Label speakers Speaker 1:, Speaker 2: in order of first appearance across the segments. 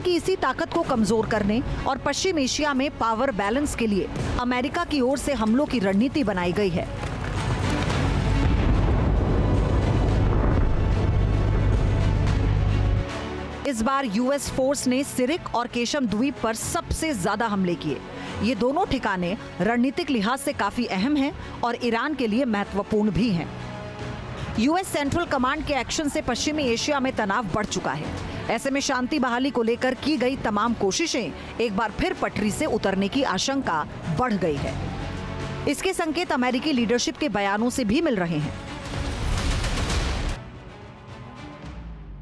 Speaker 1: की इसी ताकत को कमजोर करने और पश्चिम एशिया में पावर बैलेंस के लिए अमेरिका की ओर से हमलों की रणनीति बनाई गई है। इस बार यूएस फोर्स ने सिरिक और केशम द्वीप पर सबसे ज्यादा हमले किए। ये दोनों ठिकाने रणनीतिक लिहाज से काफी अहम हैं और ईरान के लिए महत्वपूर्ण भी हैं। यूएस सेंट्रल कमांड के एक्शन से पश्चिमी एशिया में तनाव बढ़ चुका है। ऐसे में शांति बहाली को लेकर की गई तमाम कोशिशें एक बार फिर पटरी से उतरने की आशंका बढ़ गई है। इसके संकेत अमेरिकी लीडरशिप के बयानों से भी मिल रहे हैं।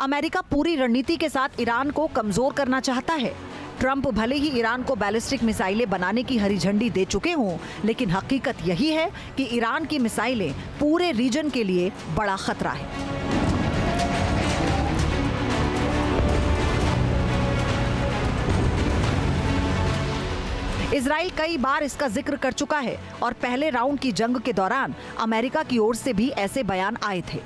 Speaker 1: अमेरिका पूरी रणनीति के साथ ईरान को कमजोर करना चाहता है। ट्रंप भले ही ईरान को बैलिस्टिक मिसाइलें बनाने की हरी झंडी दे चुके हों, लेकिन हकीकत यही है कि ईरान की मिसाइलें पूरे रीजन के लिए बड़ा खतरा है। इजराइल कई बार इसका जिक्र कर चुका है और पहले राउंड की जंग के दौरान अमेरिका की ओर से भी ऐसे बयान आए थे।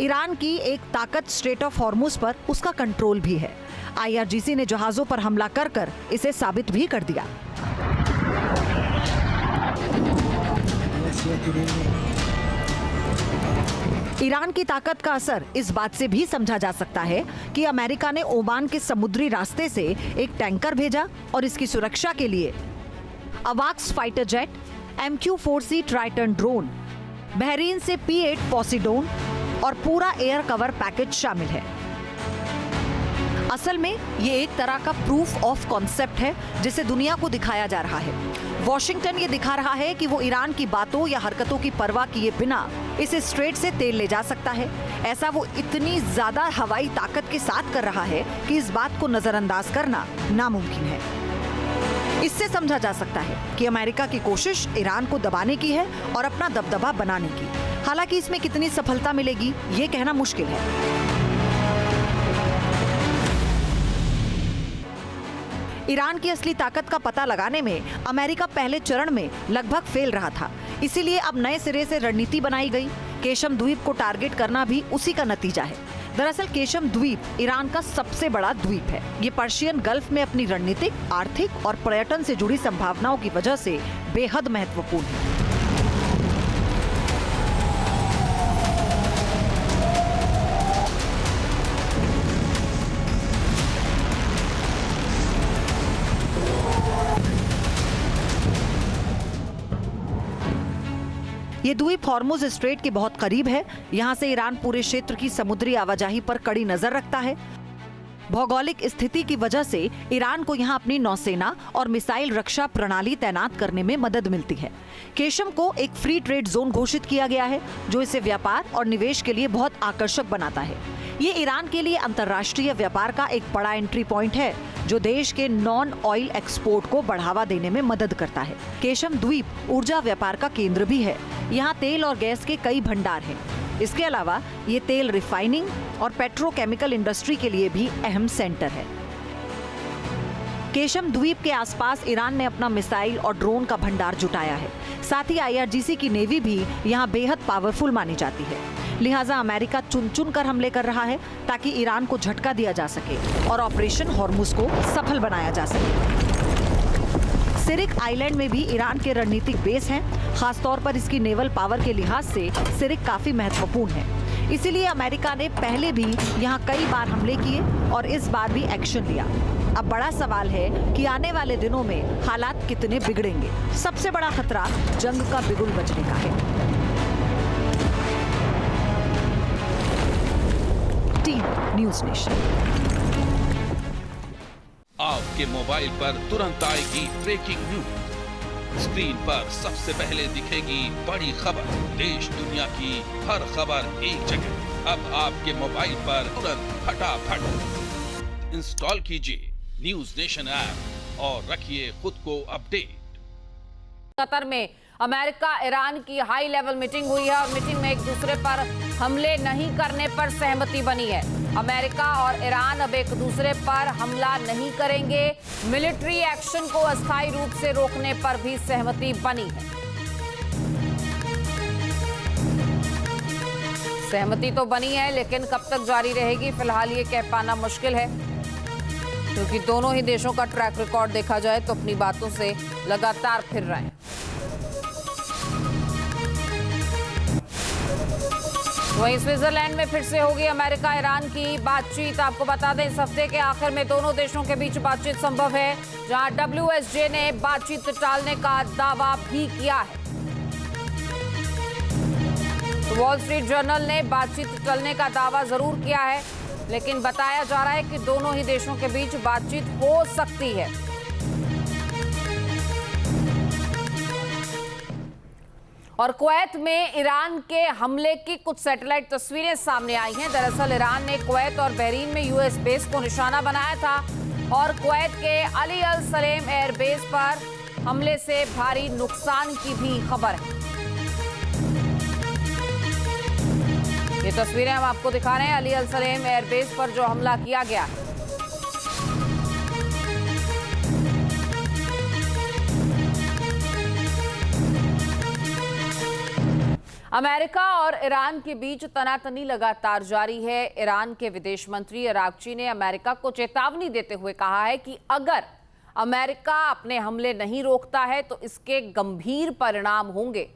Speaker 1: ईरान की एक ताकत स्ट्रेट ऑफ हॉर्मुज पर उसका कंट्रोल भी है। आईआरजीसी ने जहाजों पर हमला कर कर इसे साबित भी कर दिया। ईरान की ताकत का असर इस बात से भी समझा जा सकता है कि अमेरिका ने ओमान के समुद्री रास्ते से एक टैंकर भेजा और इसकी सुरक्षा के लिए अवाक्स fighter jet, MQ-4C Triton drone, Bahrain से P-8 पोसिडोन और पूरा एयर कवर पैकेज शामिल है। असल में ये एक तरह का प्रूफ ऑफ कॉन्सेप्ट है जिसे दुनिया को दिखाया जा रहा है। वॉशिंगटन ये दिखा रहा है कि वो ईरान की बातों या हरकतों की परवाह किए बिना इस स्ट्रेट से तेल ले जा सकता है। ऐसा वो इतनी ज्यादा हवाई ताकत के साथ कर रहा है कि इस बात को नजरअंदाज करना नामुमकिन है। इससे समझा जा सकता है कि अमेरिका की कोशिश ईरान को दबाने की है और अपना दबदबा बनाने की। हालांकि इसमें कितनी सफलता मिलेगी ये कहना मुश्किल है। ईरान की असली ताकत का पता लगाने में अमेरिका पहले चरण में लगभग फेल रहा था। इसीलिए अब नए सिरे से रणनीति बनाई गई। केशम द्वीप को टारगेट करना भी उसी का नतीजा है। दरअसल केशम द्वीप ईरान का सबसे बड़ा द्वीप है। ये पर्शियन गल्फ में अपनी रणनीतिक, आर्थिक और पर्यटन से जुड़ी संभावनाओं की वजह से बेहद महत्वपूर्ण है। ये द्वीप हॉर्मुज स्ट्रेट के बहुत करीब है। यहाँ से ईरान पूरे क्षेत्र की समुद्री आवाजाही पर कड़ी नजर रखता है। भौगोलिक स्थिति की वजह से ईरान को यहाँ अपनी नौसेना और मिसाइल रक्षा प्रणाली तैनात करने में मदद मिलती है। केशम को एक फ्री ट्रेड जोन घोषित किया गया है जो इसे व्यापार और निवेश के लिए बहुत आकर्षक बनाता है। ये ईरान के लिए अंतर्राष्ट्रीय व्यापार का एक बड़ा एंट्री पॉइंट है जो देश के नॉन ऑयल एक्सपोर्ट को बढ़ावा देने में मदद करता है। केशम द्वीप ऊर्जा व्यापार का केंद्र भी है। यहाँ तेल और गैस के कई भंडार हैं। इसके अलावा ये तेल रिफाइनिंग और पेट्रोकेमिकल इंडस्ट्री के लिए भी अहम सेंटर है। केशम द्वीप के आसपास ईरान ने अपना मिसाइल और ड्रोन का भंडार जुटाया है। साथ ही आईआरजीसी की नेवी भी यहाँ बेहद पावरफुल मानी जाती है। लिहाजा अमेरिका चुन चुन कर हमले कर रहा है ताकि ईरान को झटका दिया जा सके और ऑपरेशन हॉर्मुज को सफल बनाया जा सके। सिरिक आइलैंड में भी ईरान के रणनीतिक बेस हैं। खासतौर पर इसकी नेवल पावर के लिहाज से सिरिक काफी महत्वपूर्ण है। इसीलिए अमेरिका ने पहले भी यहाँ कई बार हमले किए और इस बार भी एक्शन लिया। अब बड़ा सवाल है कि आने वाले दिनों में हालात कितने बिगड़ेंगे। सबसे बड़ा खतरा जंग का बिगुल बजने का है। Team news nation.
Speaker 2: आपके मोबाइल पर तुरंत आएगी ब्रेकिंग न्यूज। स्क्रीन पर सबसे पहले दिखेगी बड़ी खबर। देश दुनिया की हर खबर एक जगह। अब आपके मोबाइल पर तुरंत फटाफट इंस्टॉल कीजिए न्यूज़ नेशन ऐप और रखिए खुद को अपडेट।
Speaker 3: कतर में अमेरिका ईरान की हाई लेवल मीटिंग हुई है और मीटिंग में एक दूसरे पर हमले नहीं करने पर सहमति बनी है। अमेरिका और ईरान अब एक दूसरे पर हमला नहीं करेंगे। मिलिट्री एक्शन को अस्थायी रूप से रोकने पर भी सहमति बनी है। सहमति तो बनी है लेकिन कब तक जारी रहेगी फिलहाल ये कह पाना मुश्किल है। क्योंकि दोनों ही देशों का ट्रैक रिकॉर्ड देखा जाए तो अपनी बातों से लगातार फिर रहे हैं। वहीं स्विट्जरलैंड में फिर से होगी अमेरिका ईरान की बातचीत। आपको बता दें इस हफ्ते के आखिर में दोनों देशों के बीच बातचीत संभव है, जहां WSJ ने बातचीत टालने का दावा भी किया है। तो वॉल स्ट्रीट जर्नल ने बातचीत टलने का दावा जरूर किया है, लेकिन बताया जा रहा है कि दोनों ही देशों के बीच बातचीत हो सकती है। और कुवैत में ईरान के हमले की कुछ सैटेलाइट तस्वीरें सामने आई हैं। दरअसल ईरान ने कुवैत और बहरीन में US बेस को निशाना बनाया था और कुवैत के अली अल सलेम एयरबेस पर हमले से भारी नुकसान की भी खबर है। ये तस्वीरें हम आपको दिखा रहे हैं अली अल सलेम एयरबेस पर जो हमला किया गया है। अमेरिका और ईरान के बीच तनातनी लगातार जारी है। ईरान के विदेश मंत्री अरागची ने अमेरिका को चेतावनी देते हुए कहा है कि अगर अमेरिका अपने हमले नहीं रोकता है तो इसके गंभीर परिणाम होंगे।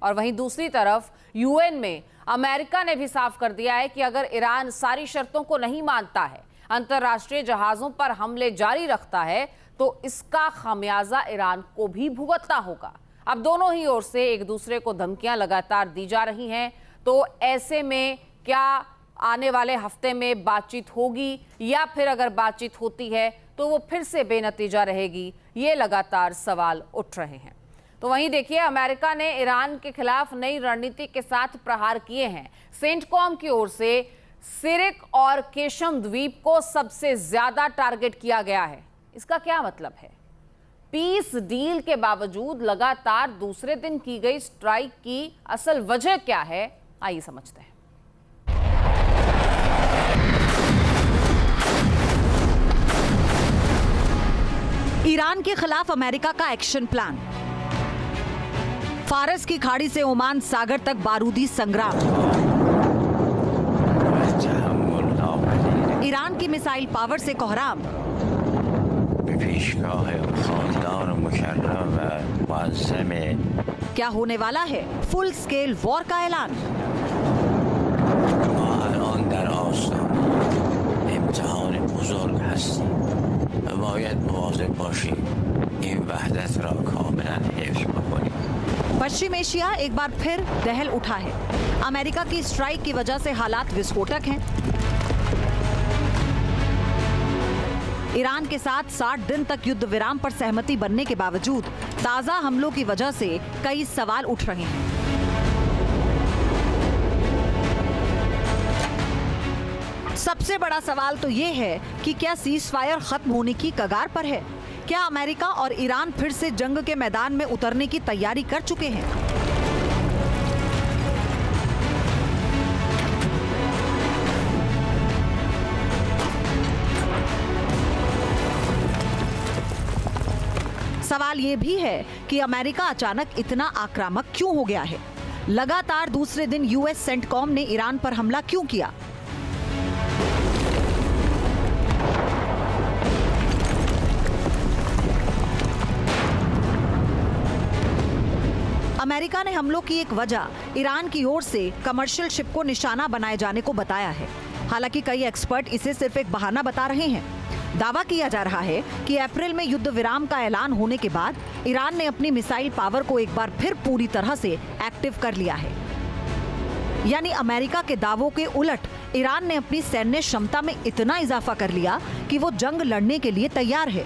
Speaker 3: और वहीं दूसरी तरफ UN में अमेरिका ने भी साफ कर दिया है कि अगर ईरान सारी शर्तों को नहीं मानता है, अंतर्राष्ट्रीय जहाजों पर हमले जारी रखता है, तो इसका खामियाजा ईरान को भी भुगतना होगा। अब दोनों ही ओर से एक दूसरे को धमकियां लगातार दी जा रही हैं। तो ऐसे में क्या आने वाले हफ्ते में बातचीत होगी, या फिर अगर बातचीत होती है तो वो फिर से बेनतीजा रहेगी, ये लगातार सवाल उठ रहे हैं। तो वहीं देखिए अमेरिका ने ईरान के खिलाफ नई रणनीति के साथ प्रहार किए हैं। सेंटकॉम की ओर से सिरिक और केशम द्वीप को सबसे ज्यादा टारगेट किया गया है। इसका क्या मतलब है? पीस डील के बावजूद लगातार दूसरे दिन की गई स्ट्राइक की असल वजह क्या है, आइए समझते हैं।
Speaker 1: ईरान के खिलाफ अमेरिका का एक्शन प्लान। फारस की खाड़ी से ओमान सागर तक बारूदी संग्राम। ईरान की मिसाइल पावर से कोहराम। क्या होने वाला है? फुल स्केल वॉर का ऐलान। पश्चिम एशिया एक बार फिर दहल उठा है। अमेरिका की स्ट्राइक की वजह से हालात विस्फोटक हैं। ईरान के साथ 60 दिन तक युद्ध विराम पर सहमति बनने के बावजूद ताजा हमलों की वजह से कई सवाल उठ रहे हैं। सबसे बड़ा सवाल तो ये है कि क्या सीज़फायर खत्म होने की कगार पर है? क्या अमेरिका और ईरान फिर से जंग के मैदान में उतरने की तैयारी कर चुके हैं? सवाल ये भी है कि अमेरिका अचानक इतना आक्रामक क्यों हो गया है? लगातार दूसरे दिन US सेंटकॉम ने ईरान पर हमला क्यों किया? अमेरिका ने हमलों की एक वजह ईरान की ओर से कमर्शियल शिप को निशाना बनाए जाने को बताया है। हालांकि कई एक्सपर्ट इसे सिर्फ एक बहाना बता रहे हैं। दावा किया जा रहा है कि अप्रैल में युद्ध विराम का ऐलान होने के बाद ईरान ने अपनी मिसाइल पावर को एक बार फिर पूरी तरह से एक्टिव कर लिया है। यानी अमेरिका के दावों के उलट ईरान ने अपनी सैन्य क्षमता में इतना इजाफा कर लिया कि वो जंग लड़ने के लिए तैयार है।